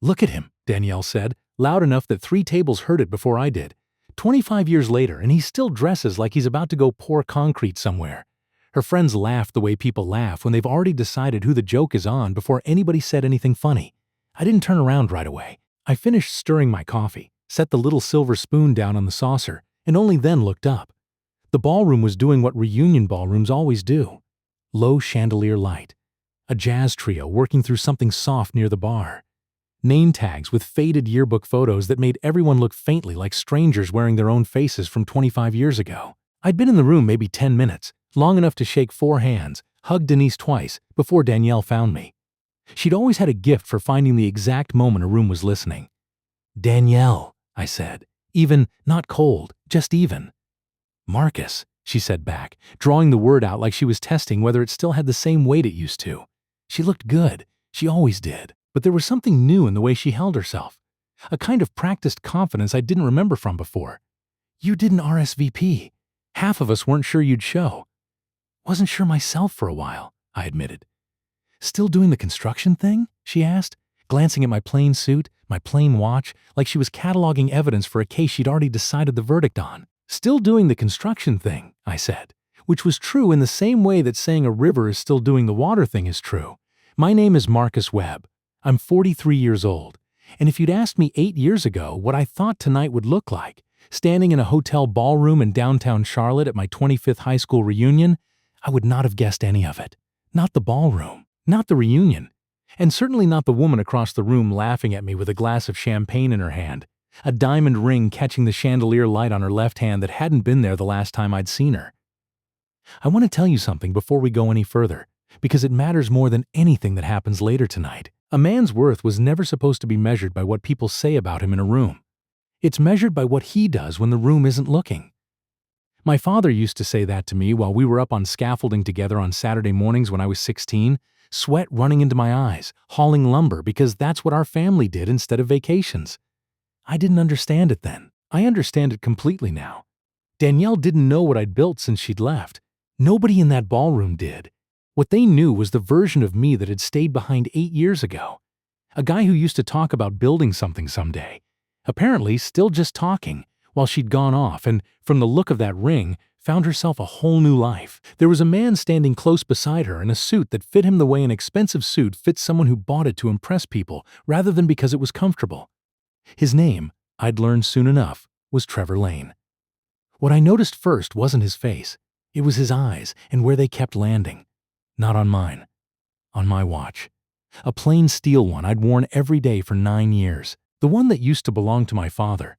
"Look at him," Danielle said, loud enough that 3 tables heard it before I did. 25 years later, and he still dresses like he's about to go pour concrete somewhere. Her friends laughed the way people laugh when they've already decided who the joke is on before anybody said anything funny. I didn't turn around right away. I finished stirring my coffee, set the little silver spoon down on the saucer, and only then looked up. The ballroom was doing what reunion ballrooms always do. Low chandelier light. A jazz trio working through something soft near the bar. Name tags with faded yearbook photos that made everyone look faintly like strangers wearing their own faces from 25 years ago. I'd been in the room maybe 10 minutes, long enough to shake 4 hands, hug Denise twice, before Danielle found me. She'd always had a gift for finding the exact moment a room was listening. "Danielle," I said, even, not cold, just even. "Marcus," she said back, drawing the word out like she was testing whether it still had the same weight it used to. She looked good, she always did, but there was something new in the way she held herself. A kind of practiced confidence I didn't remember from before. "You didn't RSVP. Half of us weren't sure you'd show." "Wasn't sure myself for a while," I admitted. "Still doing the construction thing?" she asked, glancing at my plain suit, my plain watch, like she was cataloging evidence for a case she'd already decided the verdict on. "Still doing the construction thing," I said, which was true in the same way that saying a river is still doing the water thing is true. "My name is Marcus Webb. I'm 43 years old, and if you'd asked me 8 years ago what I thought tonight would look like, standing in a hotel ballroom in downtown Charlotte at my 25th high school reunion, I would not have guessed any of it. Not the ballroom, not the reunion, and certainly not the woman across the room laughing at me with a glass of champagne in her hand, a diamond ring catching the chandelier light on her left hand that hadn't been there the last time I'd seen her. I want to tell you something before we go any further, because it matters more than anything that happens later tonight. A man's worth was never supposed to be measured by what people say about him in a room. It's measured by what he does when the room isn't looking. My father used to say that to me while we were up on scaffolding together on Saturday mornings when I was 16, sweat running into my eyes, hauling lumber because that's what our family did instead of vacations. I didn't understand it then. I understand it completely now. Danielle didn't know what I'd built since she'd left. Nobody in that ballroom did. What they knew was the version of me that had stayed behind 8 years ago. A guy who used to talk about building something someday. Apparently still just talking, while she'd gone off and, from the look of that ring, found herself a whole new life. There was a man standing close beside her in a suit that fit him the way an expensive suit fits someone who bought it to impress people rather than because it was comfortable. His name, I'd learned soon enough, was Trevor Lane. What I noticed first wasn't his face. It was his eyes and where they kept landing. Not on mine. On my watch. A plain steel one I'd worn every day for 9 years. The one that used to belong to my father.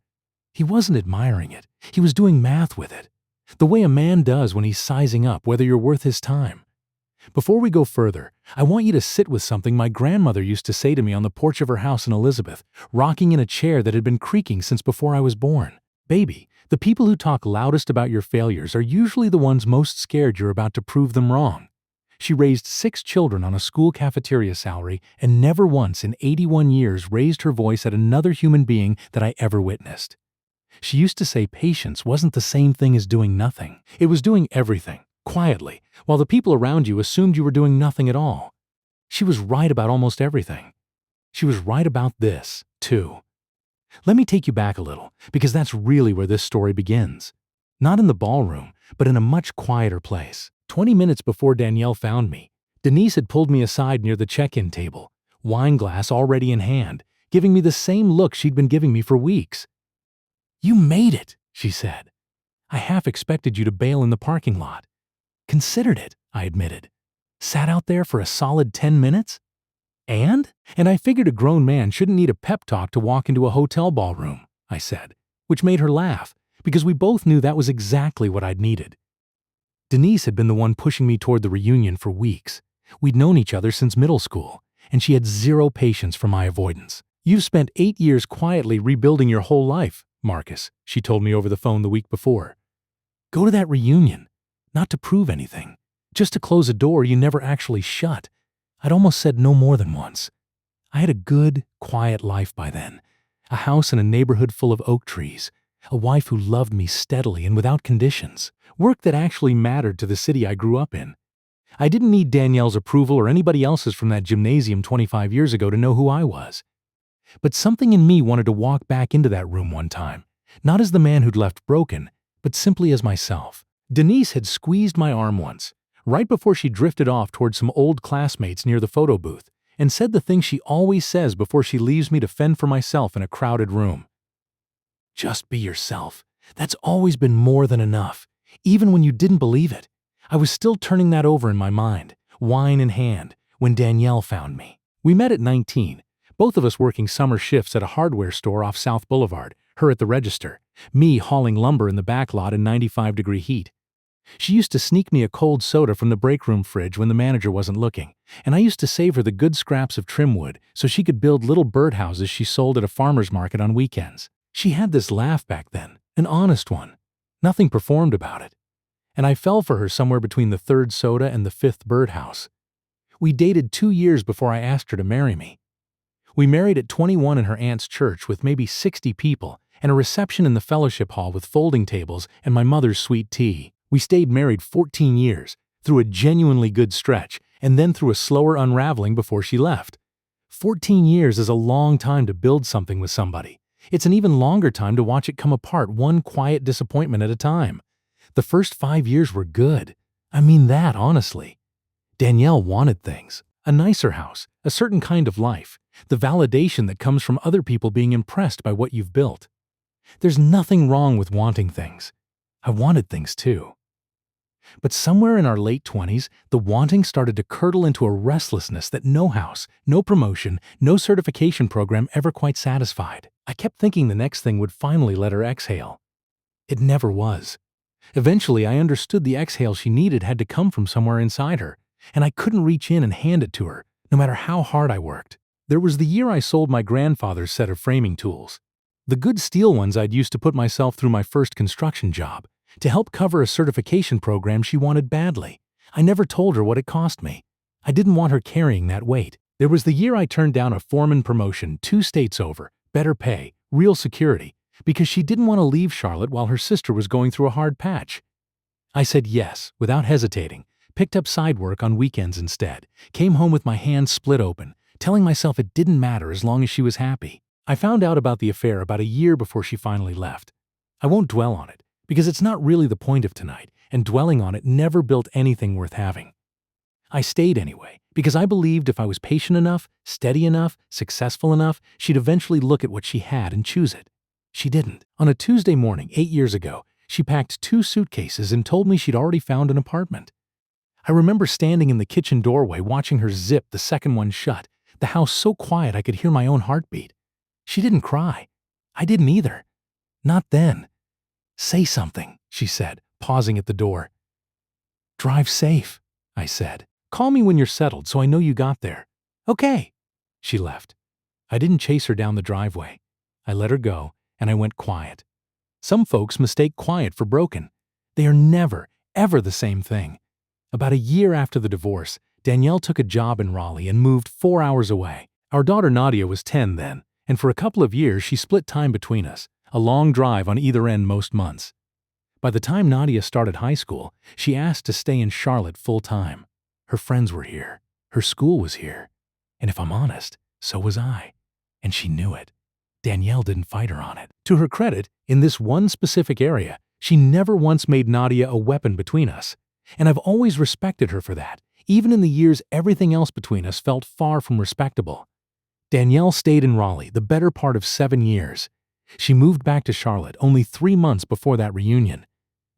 He wasn't admiring it. He was doing math with it. The way a man does when he's sizing up whether you're worth his time. Before we go further, I want you to sit with something my grandmother used to say to me on the porch of her house in Elizabeth, rocking in a chair that had been creaking since before I was born. "Baby, the people who talk loudest about your failures are usually the ones most scared you're about to prove them wrong." She raised 6 children on a school cafeteria salary and never once in 81 years raised her voice at another human being that I ever witnessed. She used to say patience wasn't the same thing as doing nothing. It was doing everything, quietly, while the people around you assumed you were doing nothing at all. She was right about almost everything. She was right about this, too. Let me take you back a little, because that's really where this story begins. Not in the ballroom, but in a much quieter place. 20 minutes before Danielle found me, Denise had pulled me aside near the check-in table, wine glass already in hand, giving me the same look she'd been giving me for weeks. "You made it," she said. "I half expected you to bail in the parking lot." "Considered it," I admitted. "Sat out there for a solid 10 minutes? And I figured a grown man shouldn't need a pep talk to walk into a hotel ballroom," I said, which made her laugh, because we both knew that was exactly what I'd needed. Denise had been the one pushing me toward the reunion for weeks. We'd known each other since middle school, and she had zero patience for my avoidance. "You've spent 8 years quietly rebuilding your whole life, Marcus," she told me over the phone the week before. "Go to that reunion, not to prove anything, just to close a door you never actually shut." I'd almost said no more than once. I had a good, quiet life by then, a house in a neighborhood full of oak trees, a wife who loved me steadily and without conditions, work that actually mattered to the city I grew up in. I didn't need Danielle's approval or anybody else's from that gymnasium 25 years ago to know who I was. But something in me wanted to walk back into that room one time, not as the man who'd left broken, but simply as myself. Denise had squeezed my arm once, right before she drifted off towards some old classmates near the photo booth, and said the thing she always says before she leaves me to fend for myself in a crowded room. Just be yourself. That's always been more than enough, even when you didn't believe it. I was still turning that over in my mind, wine in hand, when Danielle found me. We met at 19, both of us working summer shifts at a hardware store off South Boulevard, her at the register, me hauling lumber in the back lot in 95-degree heat. She used to sneak me a cold soda from the break room fridge when the manager wasn't looking, and I used to save her the good scraps of trim wood so she could build little birdhouses she sold at a farmer's market on weekends. She had this laugh back then, an honest one. Nothing performed about it. And I fell for her somewhere between the third soda and the fifth birdhouse. We dated 2 years before I asked her to marry me. We married at 21 in her aunt's church with maybe 60 people and a reception in the fellowship hall with folding tables and my mother's sweet tea. We stayed married 14 years, through a genuinely good stretch, and then through a slower unraveling before she left. 14 years is a long time to build something with somebody. It's an even longer time to watch it come apart one quiet disappointment at a time. The first 5 years were good. I mean that, honestly. Danielle wanted things. A nicer house, a certain kind of life, the validation that comes from other people being impressed by what you've built. There's nothing wrong with wanting things. I wanted things too. But somewhere in our late 20s, the wanting started to curdle into a restlessness that no house, no promotion, no certification program ever quite satisfied. I kept thinking the next thing would finally let her exhale. It never was. Eventually, I understood the exhale she needed had to come from somewhere inside her, and I couldn't reach in and hand it to her, no matter how hard I worked. There was the year I sold my grandfather's set of framing tools. The good steel ones I'd used to put myself through my first construction job, to help cover a certification program she wanted badly. I never told her what it cost me. I didn't want her carrying that weight. There was the year I turned down a foreman promotion 2 states over, better pay, real security, because she didn't want to leave Charlotte while her sister was going through a hard patch. I said yes, without hesitating, picked up side work on weekends instead, came home with my hands split open, telling myself it didn't matter as long as she was happy. I found out about the affair about a year before she finally left. I won't dwell on it, because it's not really the point of tonight, and dwelling on it never built anything worth having. I stayed anyway, because I believed if I was patient enough, steady enough, successful enough, she'd eventually look at what she had and choose it. She didn't. On a Tuesday morning 8 years ago, she packed 2 suitcases and told me she'd already found an apartment. I remember standing in the kitchen doorway watching her zip the second one shut, the house so quiet I could hear my own heartbeat. She didn't cry. I didn't either. Not then. Say something, she said, pausing at the door. Drive safe, I said. Call me when you're settled so I know you got there. Okay. She left. I didn't chase her down the driveway. I let her go, and I went quiet. Some folks mistake quiet for broken. They are never, ever the same thing. About a year after the divorce, Danielle took a job in Raleigh and moved 4 hours away. Our daughter Nadia was 10 then, and for a couple of years she split time between us, a long drive on either end most months. By the time Nadia started high school, she asked to stay in Charlotte full-time. Her friends were here. Her school was here. And if I'm honest, so was I. And she knew it. Danielle didn't fight her on it. To her credit, in this one specific area, she never once made Nadia a weapon between us. And I've always respected her for that, even in the years everything else between us felt far from respectable. Danielle stayed in Raleigh the better part of 7 years. She moved back to Charlotte only 3 months before that reunion.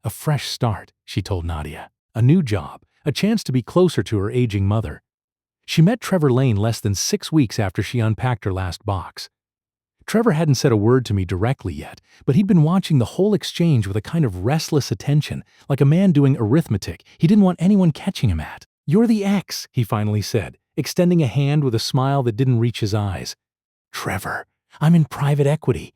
A fresh start, she told Nadia. A new job, a chance to be closer to her aging mother. She met Trevor Lane less than 6 weeks after she unpacked her last box. Trevor hadn't said a word to me directly yet, but he'd been watching the whole exchange with a kind of restless attention, like a man doing arithmetic he didn't want anyone catching him at. "You're the ex," he finally said, extending a hand with a smile that didn't reach his eyes. "Trevor, I'm in private equity."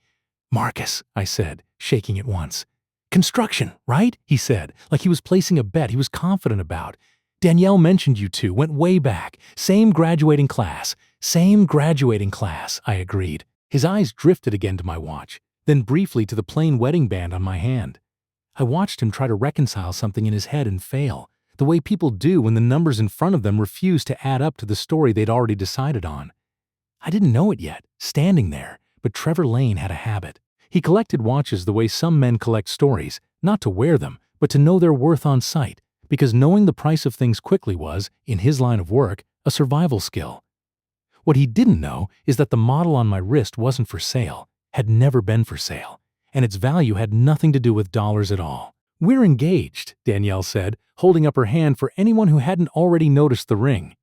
"Marcus," I said, shaking at once. "Construction, right?" he said, like he was placing a bet he was confident about. "Danielle mentioned you two, went way back. Same graduating class." "Same graduating class," I agreed. His eyes drifted again to my watch, then briefly to the plain wedding band on my hand. I watched him try to reconcile something in his head and fail, the way people do when the numbers in front of them refuse to add up to the story they'd already decided on. I didn't know it yet, standing there, but Trevor Lane had a habit. He collected watches the way some men collect stories, not to wear them, but to know their worth on sight, because knowing the price of things quickly was, in his line of work, a survival skill. What he didn't know is that the model on my wrist wasn't for sale, had never been for sale, and its value had nothing to do with dollars at all. "We're engaged," Danielle said, holding up her hand for anyone who hadn't already noticed the ring.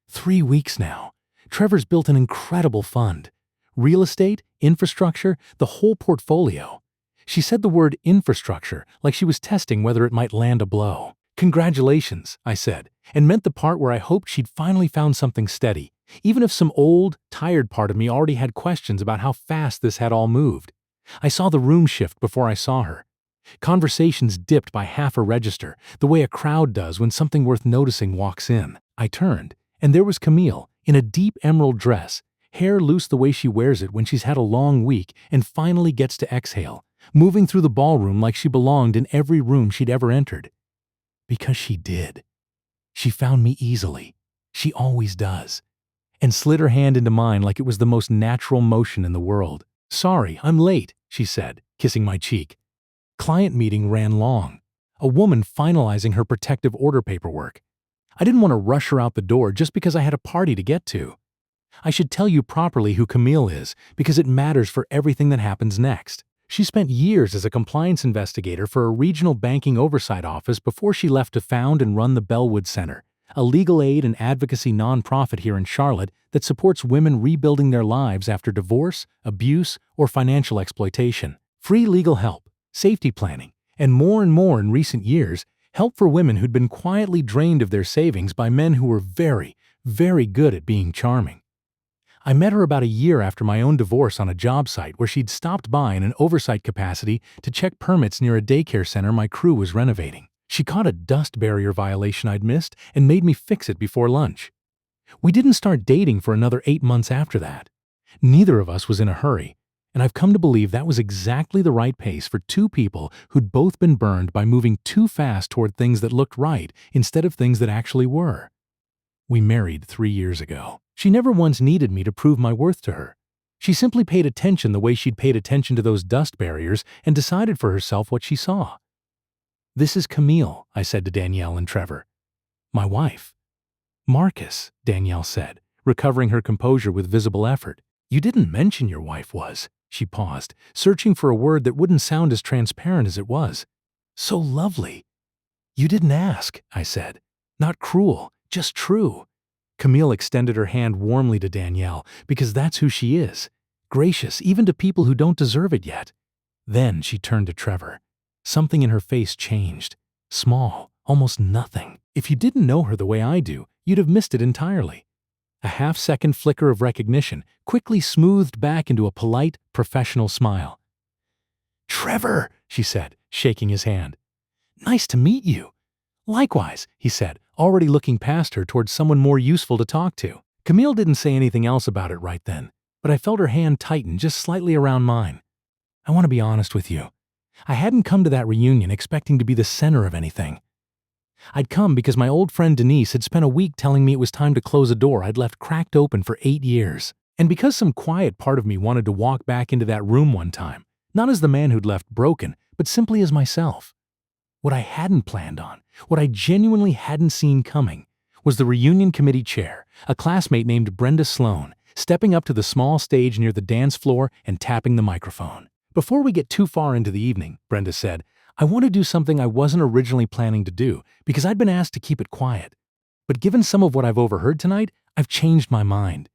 3 weeks now. Trevor's built an incredible fund. Real estate, infrastructure, the whole portfolio. She said the word infrastructure like she was testing whether it might land a blow. "Congratulations," I said, and meant the part where I hoped she'd finally found something steady, even if some old, tired part of me already had questions about how fast this had all moved. I saw the room shift before I saw her. Conversations dipped by half a register, the way a crowd does when something worth noticing walks in. I turned, and there was Camille, in a deep emerald dress, hair loose the way she wears it when she's had a long week and finally gets to exhale, moving through the ballroom like she belonged in every room she'd ever entered. Because she did. She found me easily. She always does. And slid her hand into mine like it was the most natural motion in the world. "Sorry, I'm late," she said, kissing my cheek. Client meeting ran long. A woman finalizing her protective order paperwork. I didn't want to rush her out the door just because I had a party to get to. I should tell you properly who Camille is because it matters for everything that happens next. She spent years as a compliance investigator for a regional banking oversight office before she left to found and run the Bellwood Center, a legal aid and advocacy nonprofit here in Charlotte that supports women rebuilding their lives after divorce, abuse, or financial exploitation. Free legal help, safety planning, and more in recent years, help for women who'd been quietly drained of their savings by men who were very, very good at being charming. I met her about a year after my own divorce on a job site where she'd stopped by in an oversight capacity to check permits near a daycare center my crew was renovating. She caught a dust barrier violation I'd missed and made me fix it before lunch. We didn't start dating for another 8 months after that. Neither of us was in a hurry, and I've come to believe that was exactly the right pace for two people who'd both been burned by moving too fast toward things that looked right instead of things that actually were. We married 3 years ago. She never once needed me to prove my worth to her. She simply paid attention the way she'd paid attention to those dust barriers and decided for herself what she saw. "This is Camille," I said to Danielle and Trevor. "My wife." "Marcus," Danielle said, recovering her composure with visible effort. "You didn't mention your wife was." She paused, searching for a word that wouldn't sound as transparent as it was. "So lovely." "You didn't ask," I said. "Not cruel, just true." Camille extended her hand warmly to Danielle because that's who she is, gracious even to people who don't deserve it yet. Then she turned to Trevor. Something in her face changed. Small, almost nothing. If you didn't know her the way I do, you'd have missed it entirely. A half-second flicker of recognition quickly smoothed back into a polite, professional smile. "Trevor," she said, shaking his hand. "Nice to meet you." "Likewise," he said, already looking past her towards someone more useful to talk to. Camille didn't say anything else about it right then, but I felt her hand tighten just slightly around mine. I want to be honest with you. I hadn't come to that reunion expecting to be the center of anything. I'd come because my old friend Denise had spent a week telling me it was time to close a door I'd left cracked open for 8 years. And because some quiet part of me wanted to walk back into that room one time, not as the man who'd left broken, but simply as myself. What I hadn't planned on, what I genuinely hadn't seen coming, was the reunion committee chair, a classmate named Brenda Sloan, stepping up to the small stage near the dance floor and tapping the microphone. "Before we get too far into the evening," Brenda said, "I want to do something I wasn't originally planning to do because I'd been asked to keep it quiet. But given some of what I've overheard tonight, I've changed my mind."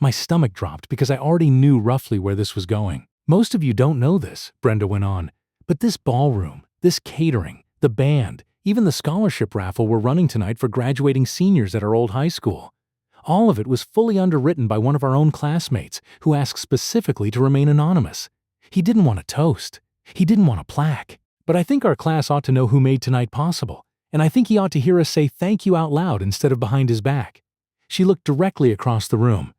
My stomach dropped because I already knew roughly where this was going. "Most of you don't know this," Brenda went on, "but this ballroom, this catering, the band, even the scholarship raffle we're running tonight for graduating seniors at our old high school. All of it was fully underwritten by one of our own classmates who asked specifically to remain anonymous. He didn't want a toast. He didn't want a plaque. But I think our class ought to know who made tonight possible, and I think he ought to hear us say thank you out loud instead of behind his back." She looked directly across the room.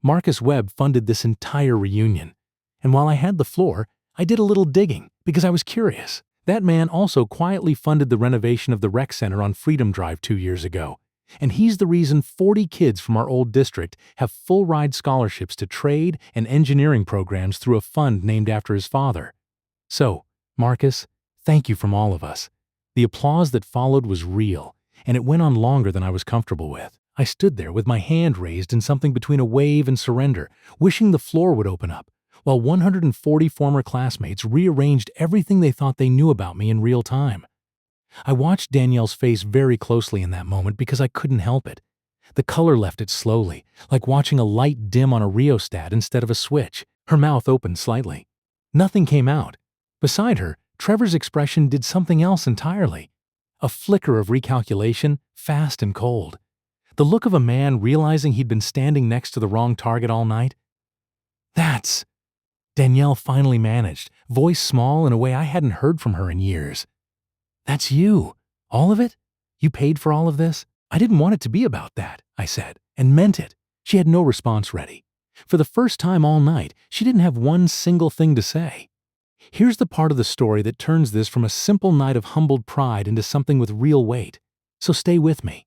Marcus Webb funded this entire reunion, and while I had the floor, I did a little digging because I was curious. That man also quietly funded the renovation of the rec center on Freedom Drive 2 years ago. And he's the reason 40 kids from our old district have full-ride scholarships to trade and engineering programs through a fund named after his father. So, Marcus, thank you from all of us. The applause that followed was real, and it went on longer than I was comfortable with. I stood there with my hand raised in something between a wave and surrender, wishing the floor would open up, while 140 former classmates rearranged everything they thought they knew about me in real time. I watched Danielle's face very closely in that moment because I couldn't help it. The color left it slowly, like watching a light dim on a rheostat instead of a switch. Her mouth opened slightly. Nothing came out. Beside her, Trevor's expression did something else entirely. A flicker of recalculation, fast and cold. The look of a man realizing he'd been standing next to the wrong target all night. That's... Danielle finally managed, voice small in a way I hadn't heard from her in years. That's you. All of it? You paid for all of this? I didn't want it to be about that, I said, and meant it. She had no response ready. For the first time all night, she didn't have one single thing to say. Here's the part of the story that turns this from a simple night of humbled pride into something with real weight. So stay with me.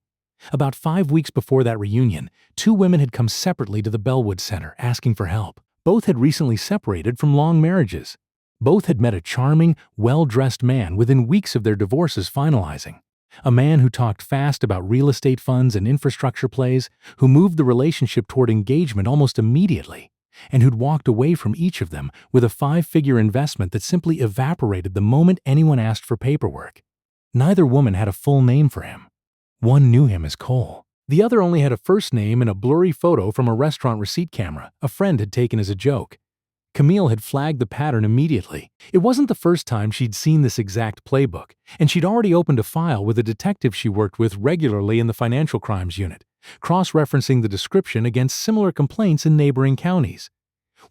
About 5 weeks before that reunion, 2 women had come separately to the Bellwood Center asking for help. Both had recently separated from long marriages. Both had met a charming, well-dressed man within weeks of their divorces finalizing. A man who talked fast about real estate funds and infrastructure plays, who moved the relationship toward engagement almost immediately, and who'd walked away from each of them with a 5-figure investment that simply evaporated the moment anyone asked for paperwork. Neither woman had a full name for him. One knew him as Cole. The other only had a first name and a blurry photo from a restaurant receipt camera a friend had taken as a joke. Camille had flagged the pattern immediately. It wasn't the first time she'd seen this exact playbook, and she'd already opened a file with a detective she worked with regularly in the financial crimes unit, cross-referencing the description against similar complaints in neighboring counties.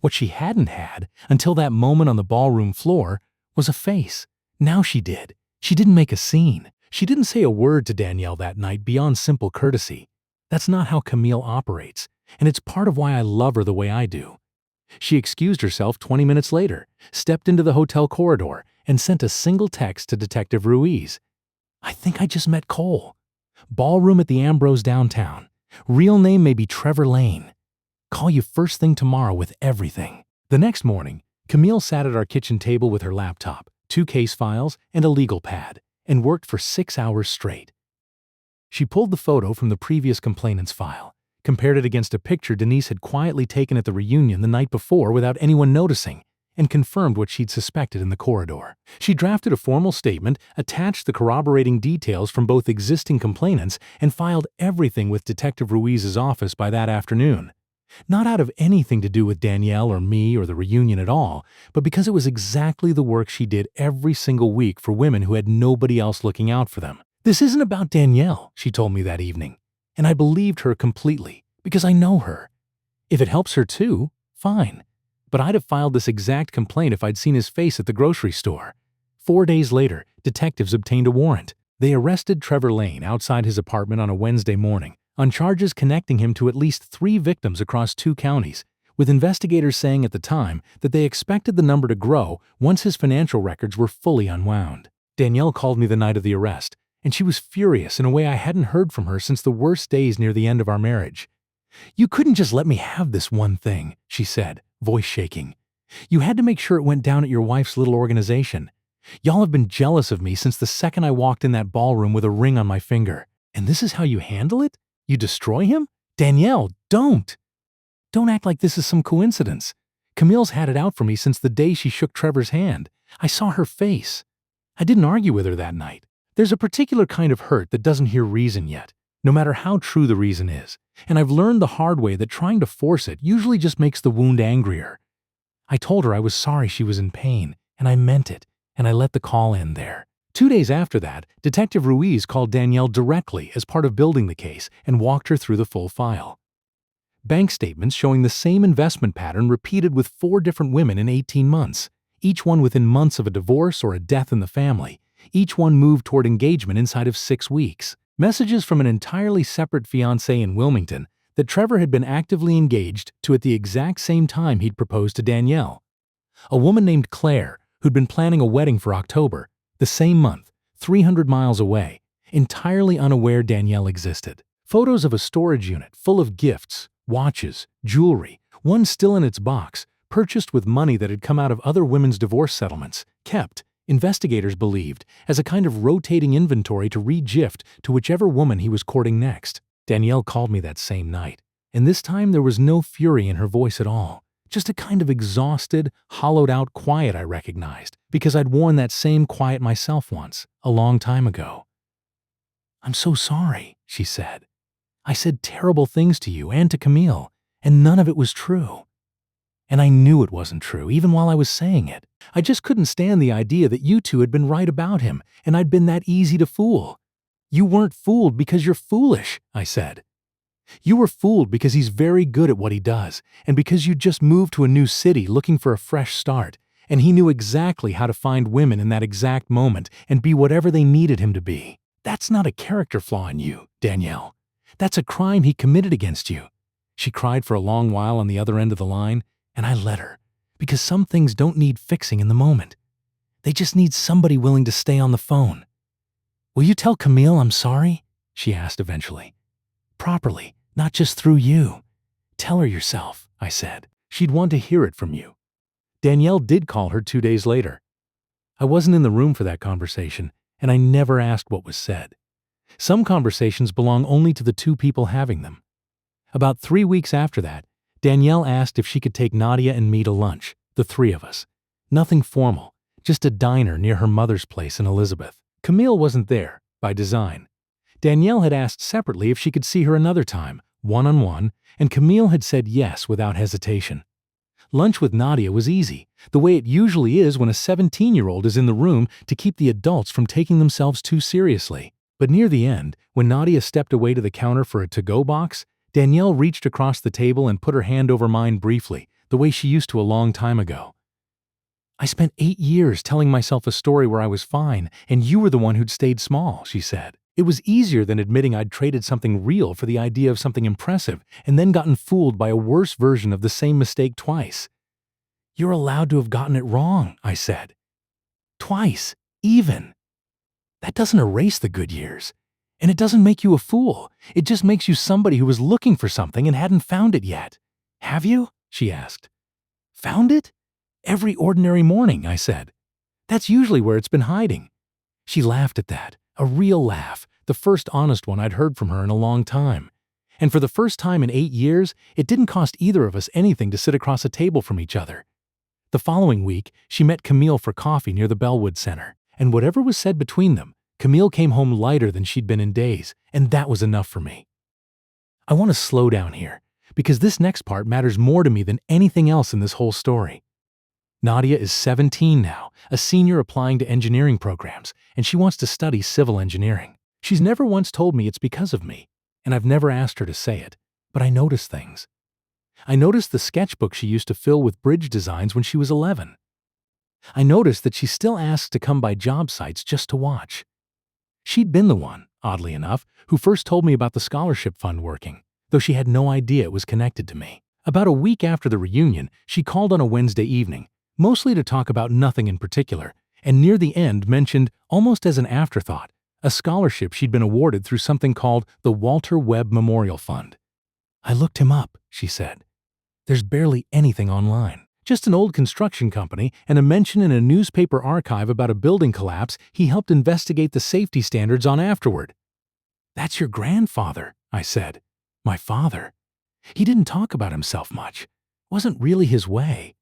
What she hadn't had, until that moment on the ballroom floor, was a face. Now she did. She didn't make a scene. She didn't say a word to Danielle that night beyond simple courtesy. That's not how Camille operates, and it's part of why I love her the way I do. She excused herself 20 minutes later, stepped into the hotel corridor, and sent a single text to Detective Ruiz. I think I just met Cole. Ballroom at the Ambrose downtown. Real name may be Trevor Lane. Call you first thing tomorrow with everything. The next morning, Camille sat at our kitchen table with her laptop, 2 case files, and a legal pad, and worked for 6 hours straight. She pulled the photo from the previous complainant's file, compared it against a picture Denise had quietly taken at the reunion the night before without anyone noticing, and confirmed what she'd suspected in the corridor. She drafted a formal statement, attached the corroborating details from both existing complainants, and filed everything with Detective Ruiz's office by that afternoon. Not out of anything to do with Danielle or me or the reunion at all, but because it was exactly the work she did every single week for women who had nobody else looking out for them. This isn't about Danielle, she told me that evening. And I believed her completely, because I know her. If it helps her too, fine. But I'd have filed this exact complaint if I'd seen his face at the grocery store. 4 days later, detectives obtained a warrant. They arrested Trevor Lane outside his apartment on a Wednesday morning on charges connecting him to at least 3 victims across 2 counties, with investigators saying at the time that they expected the number to grow once his financial records were fully unwound. Danielle called me the night of the arrest, and she was furious in a way I hadn't heard from her since the worst days near the end of our marriage. "You couldn't just let me have this one thing," she said, voice shaking. "You had to make sure it went down at your wife's little organization. Y'all have been jealous of me since the second I walked in that ballroom with a ring on my finger. And this is how you handle it? You destroy him? Danielle, don't! Don't act like this is some coincidence. Camille's had it out for me since the day she shook Trevor's hand. I saw her face. I didn't argue with her that night. There's a particular kind of hurt that doesn't hear reason yet, no matter how true the reason is, and I've learned the hard way that trying to force it usually just makes the wound angrier. I told her I was sorry she was in pain, and I meant it, and I let the call end there. 2 days after that, Detective Ruiz called Danielle directly as part of building the case and walked her through the full file. Bank statements showing the same investment pattern repeated with 4 different women in 18 months, each one within months of a divorce or a death in the family. Each one moved toward engagement inside of 6 weeks. Messages from an entirely separate fiancé in Wilmington that Trevor had been actively engaged to at the exact same time he'd proposed to Danielle. A woman named Claire, who'd been planning a wedding for October, the same month, 300 miles away, entirely unaware Danielle existed. Photos of a storage unit full of gifts, watches, jewelry, one still in its box, purchased with money that had come out of other women's divorce settlements, kept, investigators believed, as a kind of rotating inventory to re-gift to whichever woman he was courting next. Danielle called me that same night, and this time there was no fury in her voice at all, just a kind of exhausted, hollowed-out quiet I recognized, because I'd worn that same quiet myself once, a long time ago. "I'm so sorry," she said. "I said terrible things to you and to Camille, and none of it was true. And I knew it wasn't true, even while I was saying it. I just couldn't stand the idea that you two had been right about him, and I'd been that easy to fool. You weren't fooled because you're foolish," I said. "You were fooled because he's very good at what he does, and because you just moved to a new city looking for a fresh start, and he knew exactly how to find women in that exact moment and be whatever they needed him to be. That's not a character flaw in you, Danielle. That's a crime he committed against you." She cried for a long while on the other end of the line, and I let her, because some things don't need fixing in the moment. They just need somebody willing to stay on the phone. "Will you tell Camille I'm sorry?" she asked eventually. "Properly, not just through you. Tell her yourself," I said. "She'd want to hear it from you." Danielle did call her 2 days later. I wasn't in the room for that conversation, and I never asked what was said. Some conversations belong only to the two people having them. About 3 weeks after that, Danielle asked if she could take Nadia and me to lunch, the three of us. Nothing formal, just a diner near her mother's place in Elizabeth. Camille wasn't there, by design. Danielle had asked separately if she could see her another time, one-on-one, and Camille had said yes without hesitation. Lunch with Nadia was easy, the way it usually is when a 17-year-old is in the room to keep the adults from taking themselves too seriously. But near the end, when Nadia stepped away to the counter for a to-go box, Danielle reached across the table and put her hand over mine briefly, the way she used to a long time ago. "I spent 8 years telling myself a story where I was fine, and you were the one who'd stayed small," she said. "It was easier than admitting I'd traded something real for the idea of something impressive and then gotten fooled by a worse version of the same mistake twice." "You're allowed to have gotten it wrong," I said. "Twice, even. That doesn't erase the good years. And it doesn't make you a fool. It just makes you somebody who was looking for something and hadn't found it yet." "Have you?" she asked. "Found it? Every ordinary morning," I said. "That's usually where it's been hiding." She laughed at that, a real laugh, the first honest one I'd heard from her in a long time. And for the first time in 8 years, it didn't cost either of us anything to sit across a table from each other. The following week, she met Camille for coffee near the Bellwood Center, and whatever was said between them, Camille came home lighter than she'd been in days, and that was enough for me. I want to slow down here, because this next part matters more to me than anything else in this whole story. Nadia is 17 now, a senior applying to engineering programs, and she wants to study civil engineering. She's never once told me it's because of me, and I've never asked her to say it, but I notice things. I noticed the sketchbook she used to fill with bridge designs when she was 11. I noticed that she still asks to come by job sites just to watch. She'd been the one, oddly enough, who first told me about the scholarship fund working, though she had no idea it was connected to me. About a week after the reunion, she called on a Wednesday evening, mostly to talk about nothing in particular, and near the end mentioned, almost as an afterthought, a scholarship she'd been awarded through something called the Walter Webb Memorial Fund. "I looked him up," she said. "There's barely anything online. Just an old construction company and a mention in a newspaper archive about a building collapse he helped investigate the safety standards on afterward." "That's your grandfather," I said. "My father. He didn't talk about himself much. Wasn't really his way."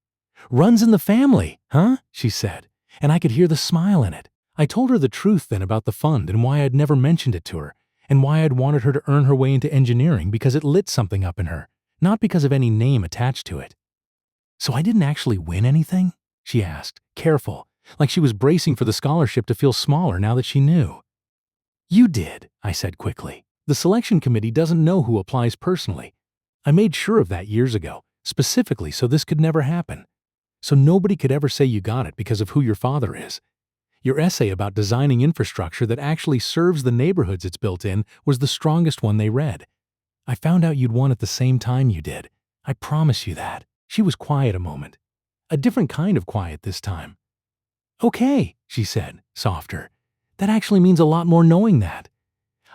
"Runs in the family, huh?" she said, and I could hear the smile in it. I told her the truth then about the fund and why I'd never mentioned it to her, and why I'd wanted her to earn her way into engineering because it lit something up in her, not because of any name attached to it. "So I didn't actually win anything?" she asked, careful, like she was bracing for the scholarship to feel smaller now that she knew. "You did," I said quickly. "The selection committee doesn't know who applies personally. I made sure of that years ago, specifically so this could never happen. So nobody could ever say you got it because of who your father is. Your essay about designing infrastructure that actually serves the neighborhoods it's built in was the strongest one they read. I found out you'd won at the same time you did. I promise you that." She was quiet a moment. A different kind of quiet this time. "Okay," she said, softer. "That actually means a lot more knowing that.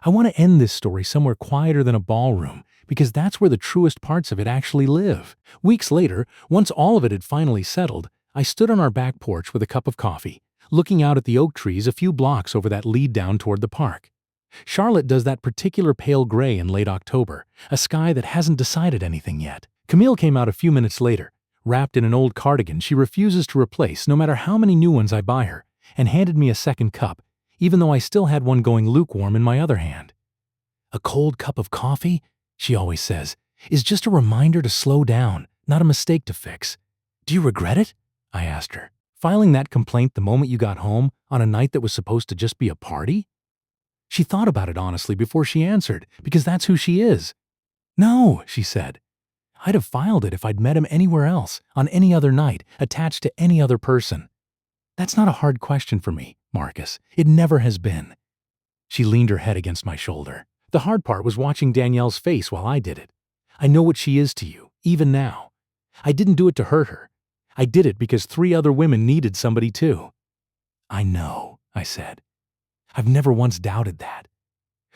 I want to end this story somewhere quieter than a ballroom, because that's where the truest parts of it actually live. Weeks later, once all of it had finally settled, I stood on our back porch with a cup of coffee, looking out at the oak trees a few blocks over that lead down toward the park. Charlotte does that particular pale gray in late October, a sky that hasn't decided anything yet. Camille came out a few minutes later, wrapped in an old cardigan she refuses to replace no matter how many new ones I buy her, and handed me a second cup, even though I still had one going lukewarm in my other hand. "A cold cup of coffee," she always says, "is just a reminder to slow down, not a mistake to fix." "Do you regret it?" I asked her. "Filing that complaint the moment you got home on a night that was supposed to just be a party?" She thought about it honestly before she answered, because that's who she is. "No," she said. "I'd have filed it if I'd met him anywhere else, on any other night, attached to any other person." "That's not a hard question for me, Marcus. It never has been." She leaned her head against my shoulder. "The hard part was watching Danielle's face while I did it. I know what she is to you, even now. I didn't do it to hurt her. I did it because 3 other women needed somebody too." "I know," I said. "I've never once doubted that."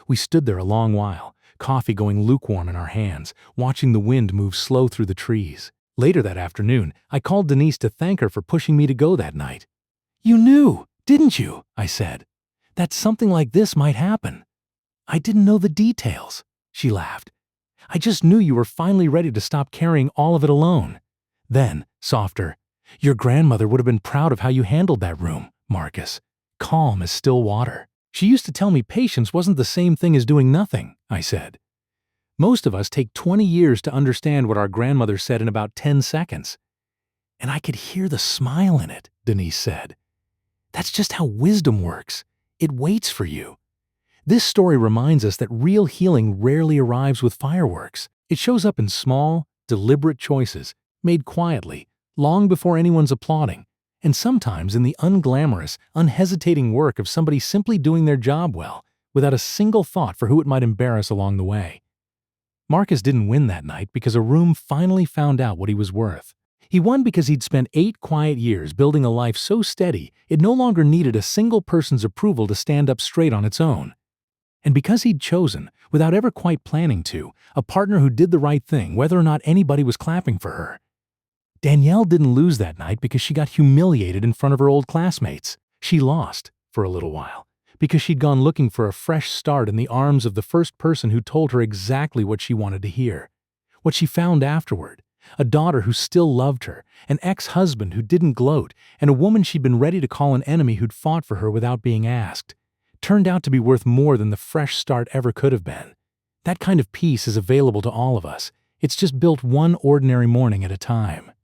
We stood there a long while, coffee going lukewarm in our hands, watching the wind move slow through the trees. Later that afternoon, I called Denise to thank her for pushing me to go that night. "You knew, didn't you?" I said. "That something like this might happen." "I didn't know the details," she laughed. "I just knew you were finally ready to stop carrying all of it alone." Then, softer, "Your grandmother would have been proud of how you handled that room, Marcus. Calm as still water." "She used to tell me patience wasn't the same thing as doing nothing," I said. "Most of us take 20 years to understand what our grandmother said in about 10 seconds. "And I could hear the smile in it," Denise said. "That's just how wisdom works. It waits for you." This story reminds us that real healing rarely arrives with fireworks. It shows up in small, deliberate choices, made quietly, long before anyone's applauding, and sometimes in the unglamorous, unhesitating work of somebody simply doing their job well, without a single thought for who it might embarrass along the way. Marcus didn't win that night because a room finally found out what he was worth. He won because he'd spent 8 quiet years building a life so steady it no longer needed a single person's approval to stand up straight on its own. And because he'd chosen, without ever quite planning to, a partner who did the right thing whether or not anybody was clapping for her. Danielle didn't lose that night because she got humiliated in front of her old classmates. She lost, for a little while, because she'd gone looking for a fresh start in the arms of the first person who told her exactly what she wanted to hear. What she found afterward: a daughter who still loved her, an ex-husband who didn't gloat, and a woman she'd been ready to call an enemy who'd fought for her without being asked, turned out to be worth more than the fresh start ever could have been. That kind of peace is available to all of us. It's just built one ordinary morning at a time.